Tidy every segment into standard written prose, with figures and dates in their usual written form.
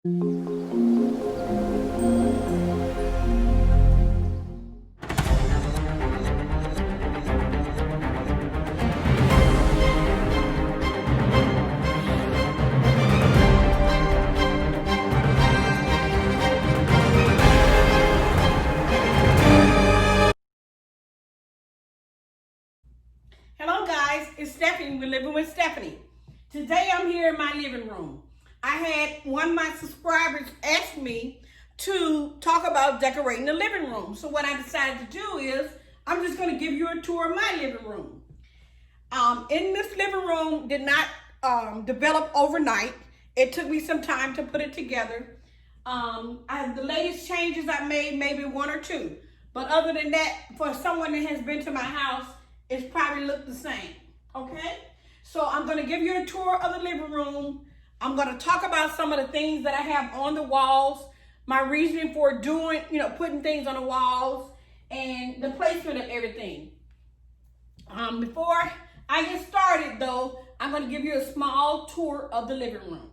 Hello guys, it's Stephanie. We're living with Stephanie. Today I'm here in my living room. I had one of my subscribers ask me to talk about decorating the living room. So what I decided to do is I'm just going to give you a tour of my living room. In this living room did not develop overnight. It took me some time to put it together. The latest changes I made, maybe one or two. But other than that, for someone that has been to my house, it's probably looked the same, okay? So I'm gonna give you a tour of the living room. I'm gonna talk about some of the things that I have on the walls, my reasoning for doing, putting things on the walls, and the placement of everything. Before I get started though, I'm gonna give you a small tour of the living room.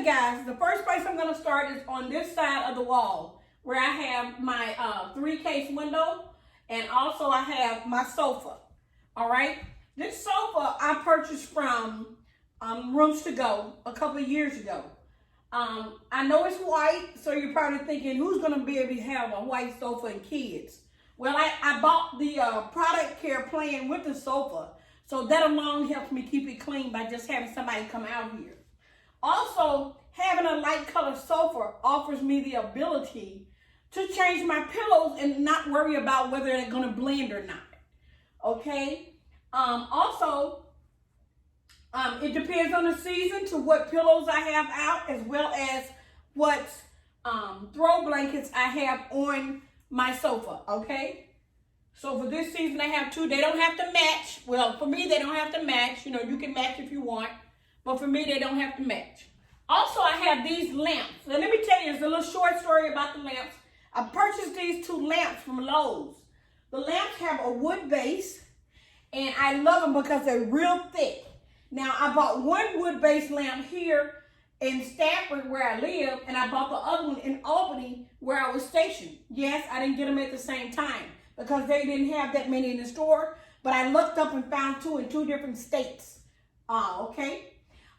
Guys, the first place I'm going to start is on this side of the wall where I have my 3-case window, and also I have my sofa. All right, this sofa I purchased from Rooms to Go a couple of years ago. I know it's white, so you're probably thinking, who's going to be able to have a white sofa and kids? Well, I bought the product care plan with the sofa, so that alone helps me keep it clean by just having somebody come out here. Also, having a light colored sofa offers me the ability to change my pillows and not worry about whether they're going to blend or not. Okay? It depends on the season to what pillows I have out, as well as what throw blankets I have on my sofa. Okay? So for this season, I have 2. They don't have to match. Well, for me, they don't have to match. You can match if you want. But for me, they don't have to match. Also, I have these lamps. Now, let me tell you, it's a little short story about the lamps. I purchased these 2 lamps from Lowe's. The lamps have a wood base, and I love them because they're real thick. Now, I bought one wood-based lamp here in Stafford, where I live, and I bought the other one in Albany, where I was stationed. Yes, I didn't get them at the same time because they didn't have that many in the store, but I looked up and found 2 in 2 different states. Okay?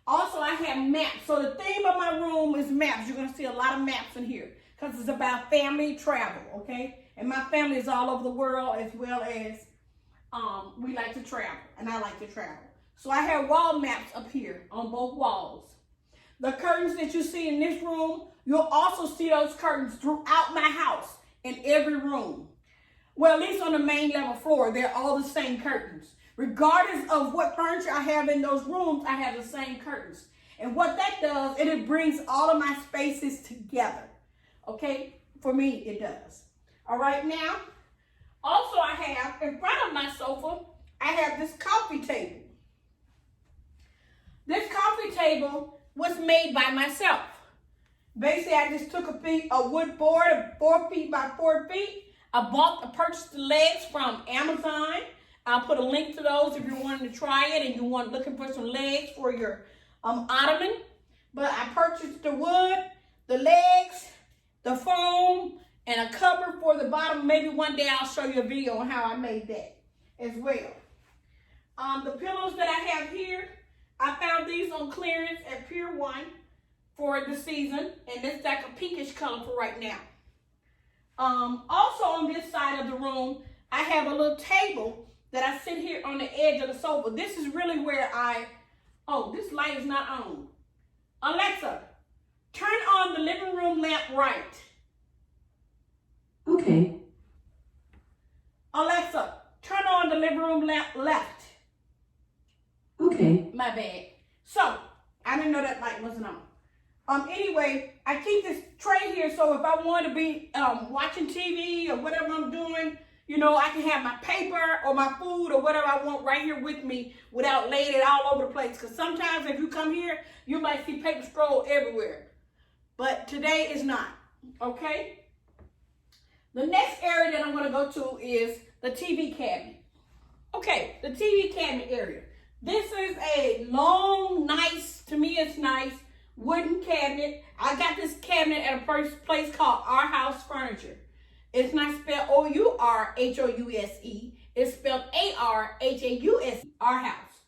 Also, I have maps. So the theme of my room is maps. You're going to see a lot of maps in here because it's about family travel, okay? And my family is all over the world, as well as we like to travel, and I like to travel. So I have wall maps up here on both walls. The curtains that you see in this room, you'll also see those curtains throughout my house in every room. Well, at least on the main level floor, they're all the same curtains. Regardless of what furniture I have in those rooms, I have the same curtains. And what that does, it brings all of my spaces together. Okay? For me, it does. All right, now, also I have, in front of my sofa, I have this coffee table. This coffee table was made by myself. Basically, I just took a wood board of 4 feet by 4 feet. I purchased the legs from Amazon. I'll put a link to those if you're wanting to try it and you're looking for some legs for your ottoman. But I purchased the wood, the legs, the foam, and a cover for the bottom. Maybe one day I'll show you a video on how I made that as well. The pillows that I have here, I found these on clearance at Pier 1 for the season, and it's like a pinkish color for right now. Also on this side of the room, I have a little table that I sit here on the edge of the sofa. This is really where oh, this light is not on. Alexa, turn on the living room lamp right. Okay. Alexa, turn on the living room lamp left. Okay. My bad. So, I didn't know that light wasn't on. Anyway, I keep this tray here so if I want to be watching TV or whatever I'm doing, you know, I can have my paper or my food or whatever I want right here with me without laying it all over the place. Because sometimes if you come here, you might see paper scroll everywhere. But today is not, okay? The next area that I'm going to go to is the TV cabinet. Okay, the TV cabinet area. This is a long, nice, to me it's nice, wooden cabinet. I got this cabinet at a place called Our House Furniture. It's not spelled O-U-R-H-O-U-S-E. It's spelled A-R-H-A-U-S-E, Our House.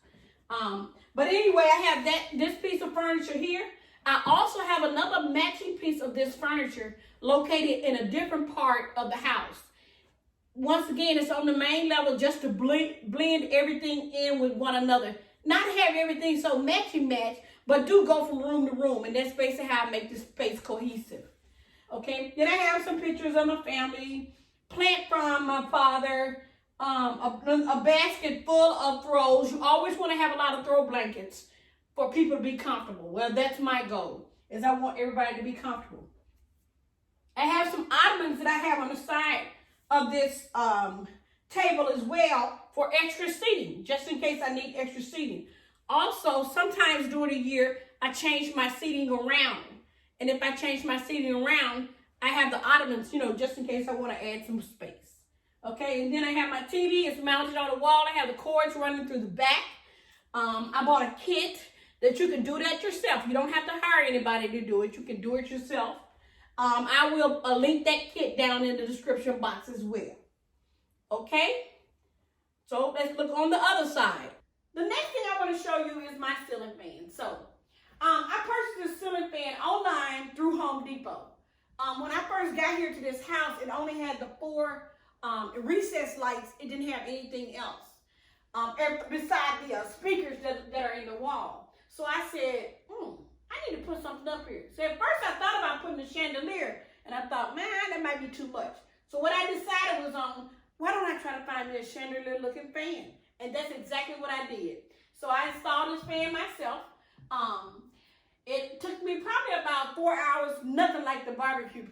But anyway, I have this piece of furniture here. I also have another matching piece of this furniture located in a different part of the house. Once again, it's on the main level just to blend everything in with one another. Not have everything so match, but do go from room to room. And that's basically how I make this space cohesive. Okay, then I have some pictures of my family, plant from my father, a basket full of throws. You always want to have a lot of throw blankets for people to be comfortable. Well, that's my goal, is I want everybody to be comfortable. I have some ottomans that I have on the side of this table as well for extra seating, just in case I need extra seating. Also, sometimes during the year, I change my seating around. And if I change my seating around, I have the ottomans, you know, just in case I want to add some space. Okay, and then I have my TV. It's mounted on the wall. I have the cords running through the back. I bought a kit that you can do that yourself. You don't have to hire anybody to do it. You can do it yourself. I will link that kit down in the description box as well. Okay, so let's look on the other side. The next thing I want to show you is my ceiling fan. So, I purchased this ceiling fan online through Home Depot. When I first got here to this house, it only had the 4 recessed lights. It didn't have anything else beside the speakers that are in the wall. So I said, I need to put something up here. So at first I thought about putting a chandelier, and I thought, man, that might be too much. So what I decided was why don't I try to find me a chandelier-looking fan? And that's exactly what I did. So I installed this fan myself. It took me probably about 4 hours, nothing like the barbecue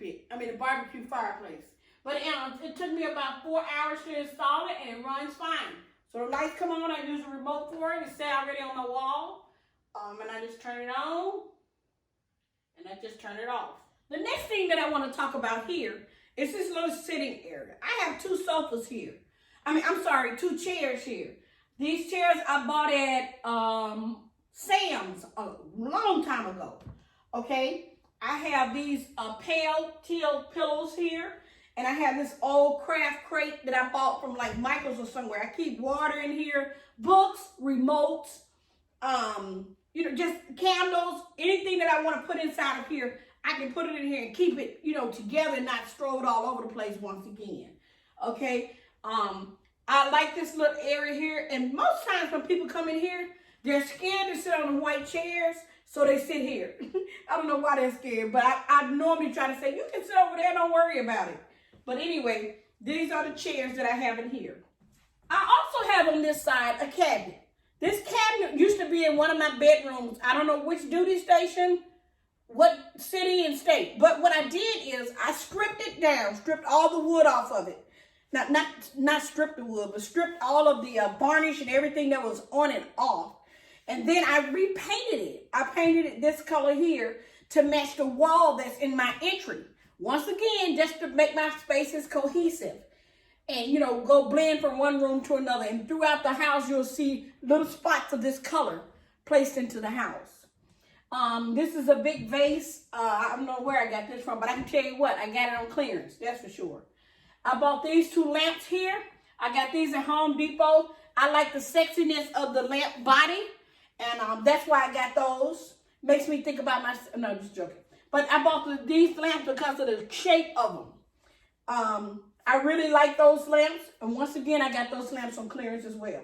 fireplace. But it took me about 4 hours to install it, and it runs fine. So the lights come on, I use the remote for it. It's set already on my wall. And I just turn it on, and I just turn it off. The next thing that I want to talk about here is this little sitting area. I have 2 sofas here. 2 chairs here. These chairs I bought at Sam's a long time ago. Okay, I have these pale teal pillows here, and I have this old craft crate that I bought from like Michael's or somewhere. I keep water in here, books, remotes, you know, just candles, anything that I want to put inside of here, I can put it in here and keep it, you know, together and not throw it all over the place once again. Okay, I like this little area here, and most times when people come in here, they're scared to sit on the white chairs, so they sit here. I don't know why they're scared, but I normally try to say, you can sit over there, don't worry about it. But anyway, these are the chairs that I have in here. I also have on this side a cabinet. This cabinet used to be in one of my bedrooms. I don't know which duty station, what city and state. But what I did is I stripped it down, stripped all the wood off of it. Not stripped the wood, but stripped all of the varnish and everything that was on it off. And then I repainted it. I painted it this color here to match the wall that's in my entry. Once again, just to make my spaces cohesive. And, you know, go blend from one room to another. And throughout the house, you'll see little spots of this color placed into the house. This is a big vase. I don't know where I got this from, but I can tell you what, I got it on clearance, that's for sure. I bought these 2 lamps here. I got these at Home Depot. I like the sexiness of the lamp body, and that's why I got those. Makes me think about no, just joking. But I bought these lamps because of the shape of them. I really like those lamps. And once again, I got those lamps on clearance as well.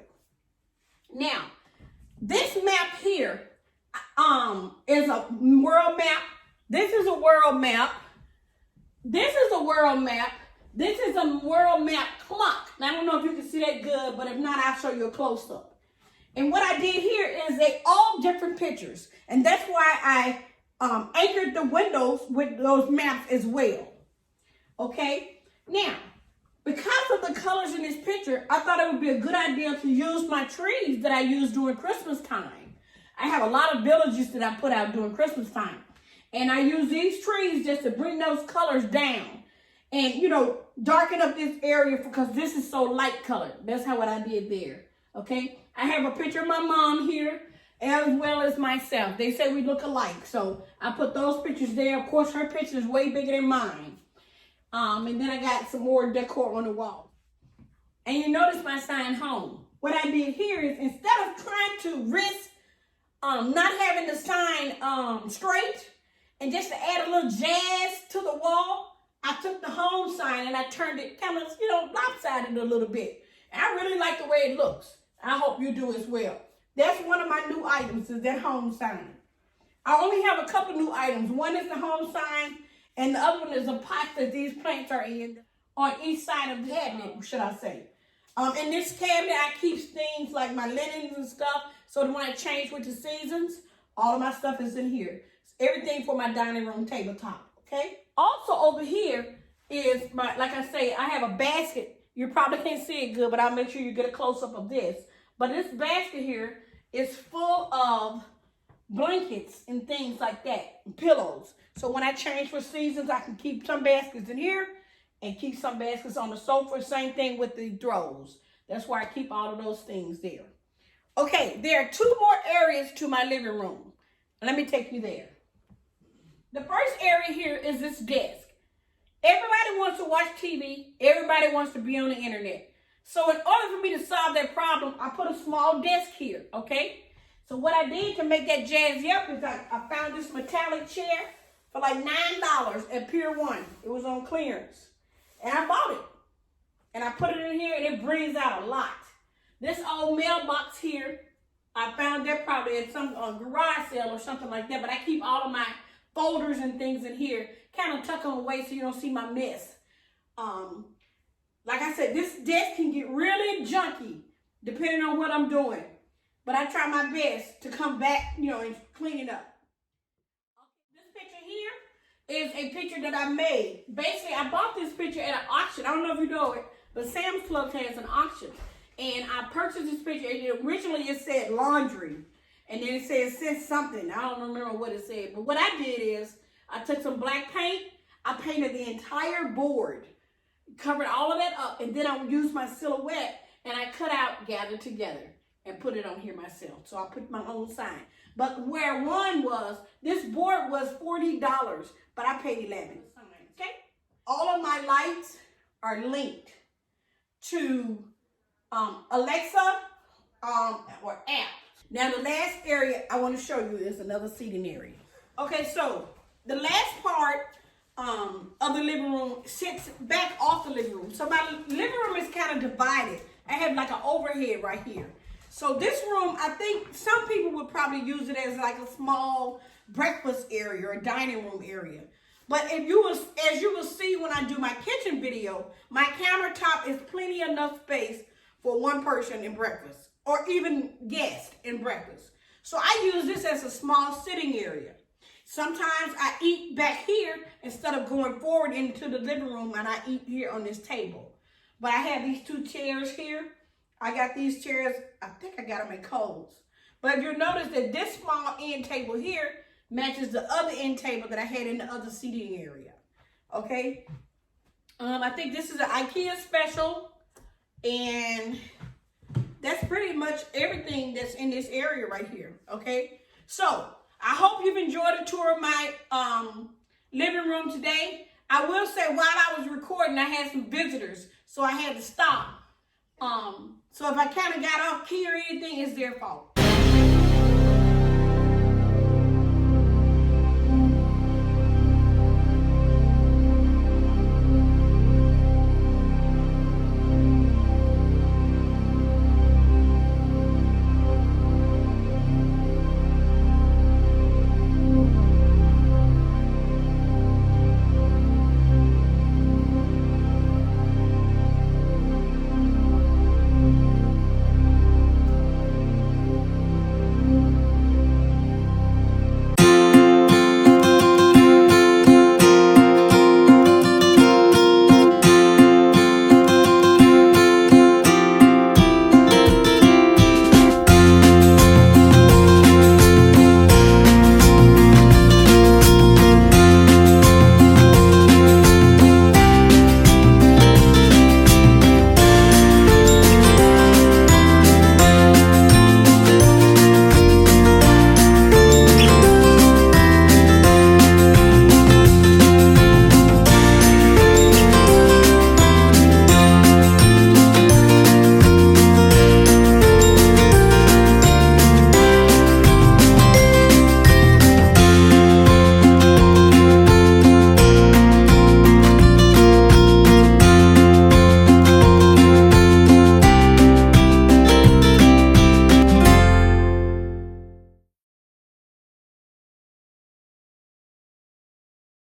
Now, this map here is a world map. This is a world map. This is a world map. This is a world map clock. Now, I don't know if you can see that good, but if not, I'll show you a close-up. And what I did here is they all different pictures. And that's why I anchored the windows with those maps as well. Okay? Now, because of the colors in this picture, I thought it would be a good idea to use my trees that I use during Christmas time. I have a lot of villages that I put out during Christmas time. And I use these trees just to bring those colors down. And, you know, darken up this area because this is so light colored. That's what I did there. Okay? I have a picture of my mom here as well as myself. They say we look alike. So I put those pictures there. Of course, her picture is way bigger than mine. And then I got some more decor on the wall. And you notice my sign home. What I did here is instead of trying to risk not having the sign straight and just to add a little jazz to the wall, I took the home sign and I turned it kind of, you know, lopsided a little bit. And I really like the way it looks. I hope you do as well. That's one of my new items is that home sign. I only have a couple new items. One is the home sign and the other one is a pot that these plants are in on each side of the cabinet, should I say. In this cabinet, I keep things like my linens and stuff. So that when I change with the seasons, all of my stuff is in here. Everything for my dining room tabletop, okay? Also over here is my, like I say, I have a basket. You probably can't see it good, but I'll make sure you get a close-up of this. But this basket here is full of blankets and things like that, and pillows. So when I change for seasons, I can keep some baskets in here and keep some baskets on the sofa. Same thing with the throws. That's why I keep all of those things there. Okay, there are two more areas to my living room. Let me take you there. The first area here is this desk. Everybody wants to watch TV. Everybody wants to be on the internet. So in order for me to solve that problem, I put a small desk here, okay? So what I did to make that jazzy up is I found this metallic chair for like $9 at Pier 1. It was on clearance. And I bought it. And I put it in here and it brings out a lot. This old mailbox here, I found that probably at some garage sale or something like that. But I keep all of my folders and things in here, kind of tuck them away so you don't see my mess. Like I said, this desk can get really junky depending on what I'm doing. But I try my best to come back, you know, and clean it up. This picture here is a picture that I made. Basically, I bought this picture at an auction. I don't know if you know it, but Sam's Club has an auction. And I purchased this picture, and originally it said laundry. And then it said something. I don't remember what it said. But what I did is I took some black paint. I painted the entire board, covered all of that up, and then I used my silhouette and I cut out Gathered Together and put it on here myself. So I put my own sign. But where one was, this board was $40, but I paid $11. Okay? All of my lights are linked to Alexa or app. Now the last area I want to show you is another seating area. Okay, so the last part of the living room sits back off the living room. So my living room is kind of divided. I have like an overhead right here. So this room, I think some people would probably use it as like a small breakfast area or dining room area. But if you will, as you will see when I do my kitchen video, my countertop is plenty enough space for one person in breakfast or even guest in breakfast. So I use this as a small sitting area. Sometimes I eat back here instead of going forward into the living room, and I eat here on this table. But I have these two chairs here. I got these chairs, I think I got them at Kohl's. But if you'll notice that this small end table here matches the other end table that I had in the other seating area. Okay? I think this is an IKEA special, and that's pretty much everything that's in this area right here. Okay? So, I hope you've enjoyed a tour of my living room today. I will say while I was recording, I had some visitors, so I had to stop. So if I kind of got off key or anything, it's their fault.